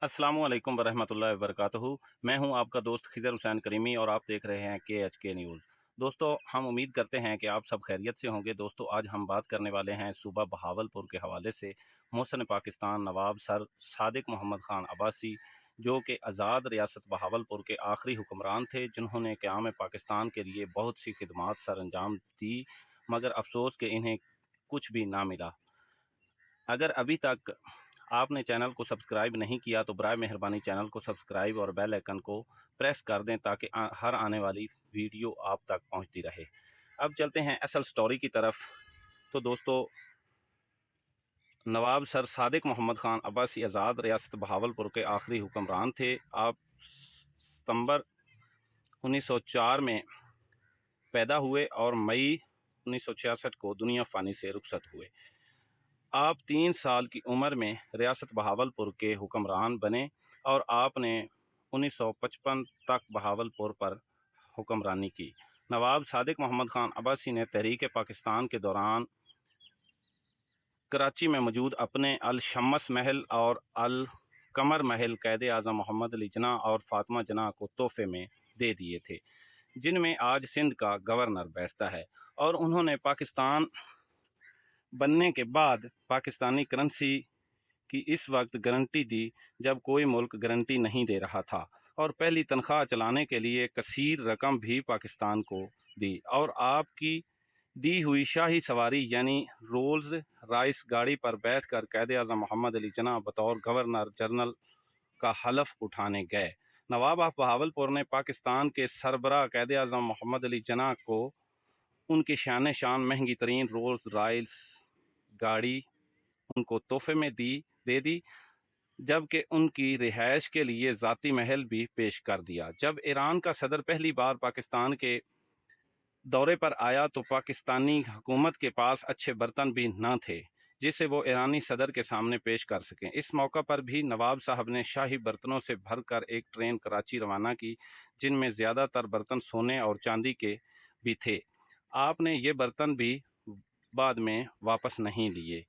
السلام علیکم ورحمۃ اللہ وبرکاتہ۔ میں ہوں آپ کا دوست خضر حسین کریمی اور آپ دیکھ رہے ہیں KHK نیوز۔ دوستو، ہم امید کرتے ہیں کہ آپ سب خیریت سے ہوں گے۔ دوستو، آج ہم بات کرنے والے ہیں صوبہ بہاولپور کے حوالے سے محسن پاکستان نواب سر صادق محمد خان عباسی، جو کہ آزاد ریاست بہاولپور کے آخری حکمران تھے، جنہوں نے قیام پاکستان کے لیے بہت سی خدمات سر انجام دی، مگر افسوس کہ انہیں کچھ بھی نہ ملا۔ اگر ابھی تک آپ نے چینل کو سبسکرائب نہیں کیا تو برائے مہربانی چینل کو سبسکرائب اور بیل آئیکن کو پریس کر دیں تاکہ ہر آنے والی ویڈیو آپ تک پہنچتی رہے۔ اب چلتے ہیں اصل سٹوری کی طرف۔ تو دوستو، نواب سر صادق محمد خان عباسی آزاد ریاست بہاولپور کے آخری حکمران تھے۔ آپ ستمبر 1904 میں پیدا ہوئے اور مئی 1966 کو دنیا فانی سے رخصت ہوئے۔ آپ 3 سال کی عمر میں ریاست بہاولپور کے حکمران بنے اور آپ نے 1955 تک بہاولپور پر حکمرانی کی۔ نواب صادق محمد خان عباسی نے تحریک پاکستان کے دوران کراچی میں موجود اپنے الشمس محل اور القمر محل قائد اعظم محمد علی جناح اور فاطمہ جناح کو تحفے میں دے دیے تھے، جن میں آج سندھ کا گورنر بیٹھتا ہے، اور انہوں نے پاکستان بننے کے بعد پاکستانی کرنسی کی اس وقت گارنٹی دی جب کوئی ملک گارنٹی نہیں دے رہا تھا، اور پہلی تنخواہ چلانے کے لیے کثیر رقم بھی پاکستان کو دی، اور آپ کی دی ہوئی شاہی سواری یعنی رولز رائس گاڑی پر بیٹھ کر قائد اعظم محمد علی جناح بطور گورنر جنرل کا حلف اٹھانے گئے۔ نواب آف بہاولپور نے پاکستان کے سربراہ قائد اعظم محمد علی جناح کو ان کی شان مہنگی ترین رولز رائس گاڑی ان کو تحفے میں دے دی، جبکہ ان کی رہائش کے لیے ذاتی محل بھی پیش کر دیا۔ جب ایران کا صدر پہلی بار پاکستان کے دورے پر آیا تو پاکستانی حکومت کے پاس اچھے برتن بھی نہ تھے جسے وہ ایرانی صدر کے سامنے پیش کر سکیں۔ اس موقع پر بھی نواب صاحب نے شاہی برتنوں سے بھر کر ایک ٹرین کراچی روانہ کی، جن میں زیادہ تر برتن سونے اور چاندی کے بھی تھے۔ آپ نے یہ برتن بھی بعد میں واپس نہیں لیے،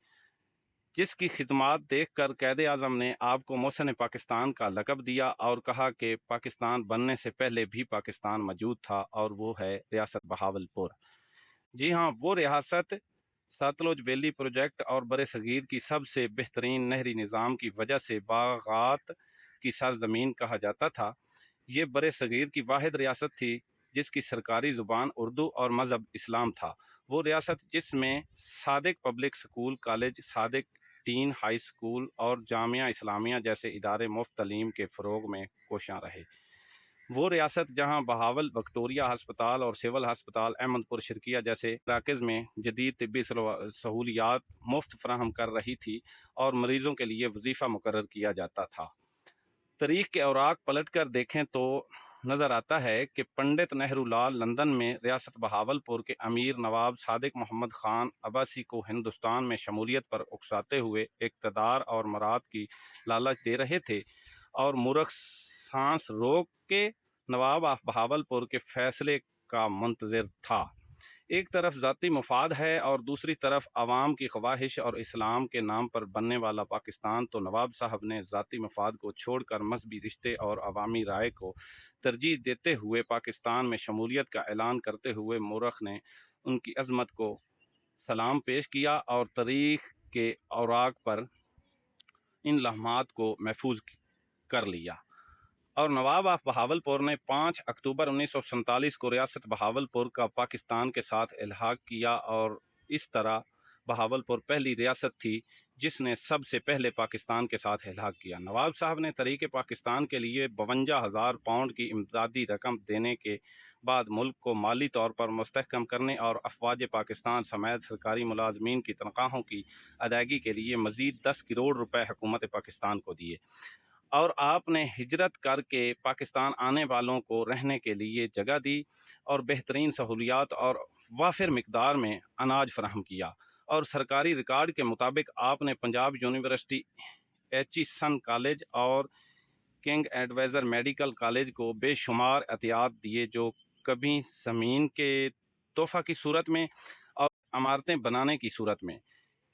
جس کی خدمات دیکھ کر قائد اعظم نے آپ کو محسن پاکستان کا لقب دیا اور کہا کہ پاکستان بننے سے پہلے بھی پاکستان موجود تھا، اور وہ ہے ریاست بہاولپور۔ جی ہاں، وہ ریاست ستلج ویلی پروجیکٹ اور برِ صغیر کی سب سے بہترین نہری نظام کی وجہ سے باغات کی سرزمین کہا جاتا تھا۔ یہ برِ صغیر کی واحد ریاست تھی جس کی سرکاری زبان اردو اور مذہب اسلام تھا۔ وہ ریاست جس میں صادق پبلک سکول کالج، صادق ٹین ہائی سکول اور جامعہ اسلامیہ جیسے ادارے مفت تعلیم کے فروغ میں کوشاں رہے۔ وہ ریاست جہاں بہاول وکٹوریہ ہسپتال اور سول ہسپتال احمد پور شرقیہ جیسے مراکز میں جدید طبی سہولیات مفت فراہم کر رہی تھی اور مریضوں کے لیے وظیفہ مقرر کیا جاتا تھا۔ تاریخ کے اوراق پلٹ کر دیکھیں تو نظر آتا ہے کہ پنڈت نہرو لال لندن میں ریاست بہاولپور کے امیر نواب صادق محمد خان عباسی کو ہندوستان میں شمولیت پر اکساتے ہوئے اقتدار اور مراد کی لالچ دے رہے تھے، اور مورخ سانس روک کے نواب آف بہاولپور کے فیصلے کا منتظر تھا۔ ایک طرف ذاتی مفاد ہے اور دوسری طرف عوام کی خواہش اور اسلام کے نام پر بننے والا پاکستان، تو نواب صاحب نے ذاتی مفاد کو چھوڑ کر مذہبی رشتے اور عوامی رائے کو ترجیح دیتے ہوئے پاکستان میں شمولیت کا اعلان کرتے ہوئے مورخ نے ان کی عظمت کو سلام پیش کیا اور تاریخ کے اوراق پر ان لمحات کو محفوظ کر لیا۔ اور نواب آف بہاولپور نے 5 اکتوبر 1947 کو ریاست بہاولپور کا پاکستان کے ساتھ الحاق کیا، اور اس طرح بہاولپور پہلی ریاست تھی جس نے سب سے پہلے پاکستان کے ساتھ الحاق کیا۔ نواب صاحب نے تحریک پاکستان کے لیے 52,000 پاؤنڈ کی امدادی رقم دینے کے بعد ملک کو مالی طور پر مستحکم کرنے اور افواج پاکستان سمیت سرکاری ملازمین کی تنخواہوں کی ادائیگی کے لیے مزید 10 کروڑ روپے حکومت پاکستان کو دیے، اور آپ نے ہجرت کر کے پاکستان آنے والوں کو رہنے کے لیے جگہ دی اور بہترین سہولیات اور وافر مقدار میں اناج فراہم کیا، اور سرکاری ریکارڈ کے مطابق آپ نے پنجاب یونیورسٹی، ایچیسن کالج اور کنگ ایڈوائزر میڈیکل کالج کو بے شمار عطیات دیے، جو کبھی زمین کے تحفہ کی صورت میں اور عمارتیں بنانے کی صورت میں۔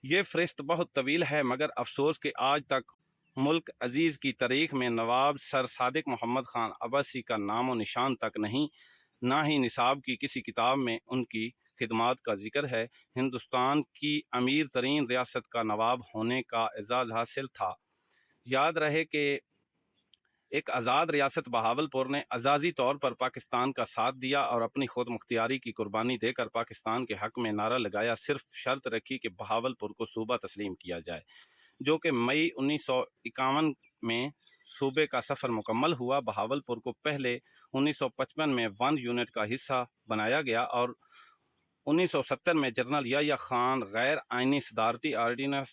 یہ فہرست بہت طویل ہے، مگر افسوس کہ آج تک ملک عزیز کی تاریخ میں نواب سر صادق محمد خان عباسی کا نام و نشان تک نہیں، نہ ہی نصاب کی کسی کتاب میں ان کی خدمات کا ذکر ہے۔ ہندوستان کی امیر ترین ریاست کا نواب ہونے کا اعزاز حاصل تھا۔ یاد رہے کہ ایک آزاد ریاست بہاولپور نے اعزازی طور پر پاکستان کا ساتھ دیا اور اپنی خود مختاری کی قربانی دے کر پاکستان کے حق میں نعرہ لگایا، صرف شرط رکھی کہ بہاولپور کو صوبہ تسلیم کیا جائے، جو کہ مئی 1951 میں صوبے کا سفر مکمل ہوا۔ بہاولپور کو پہلے 1955 میں 1 یونٹ کا حصہ بنایا گیا اور 1970 میں جنرل یحییٰ خان غیر آئینی صدارتی آرڈیننس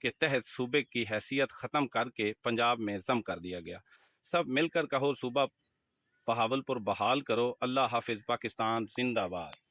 کے تحت صوبے کی حیثیت ختم کر کے پنجاب میں ضم کر دیا گیا۔ سب مل کر کہو صوبہ بہاولپور بحال کرو۔ اللہ حافظ۔ پاکستان زندہ باد۔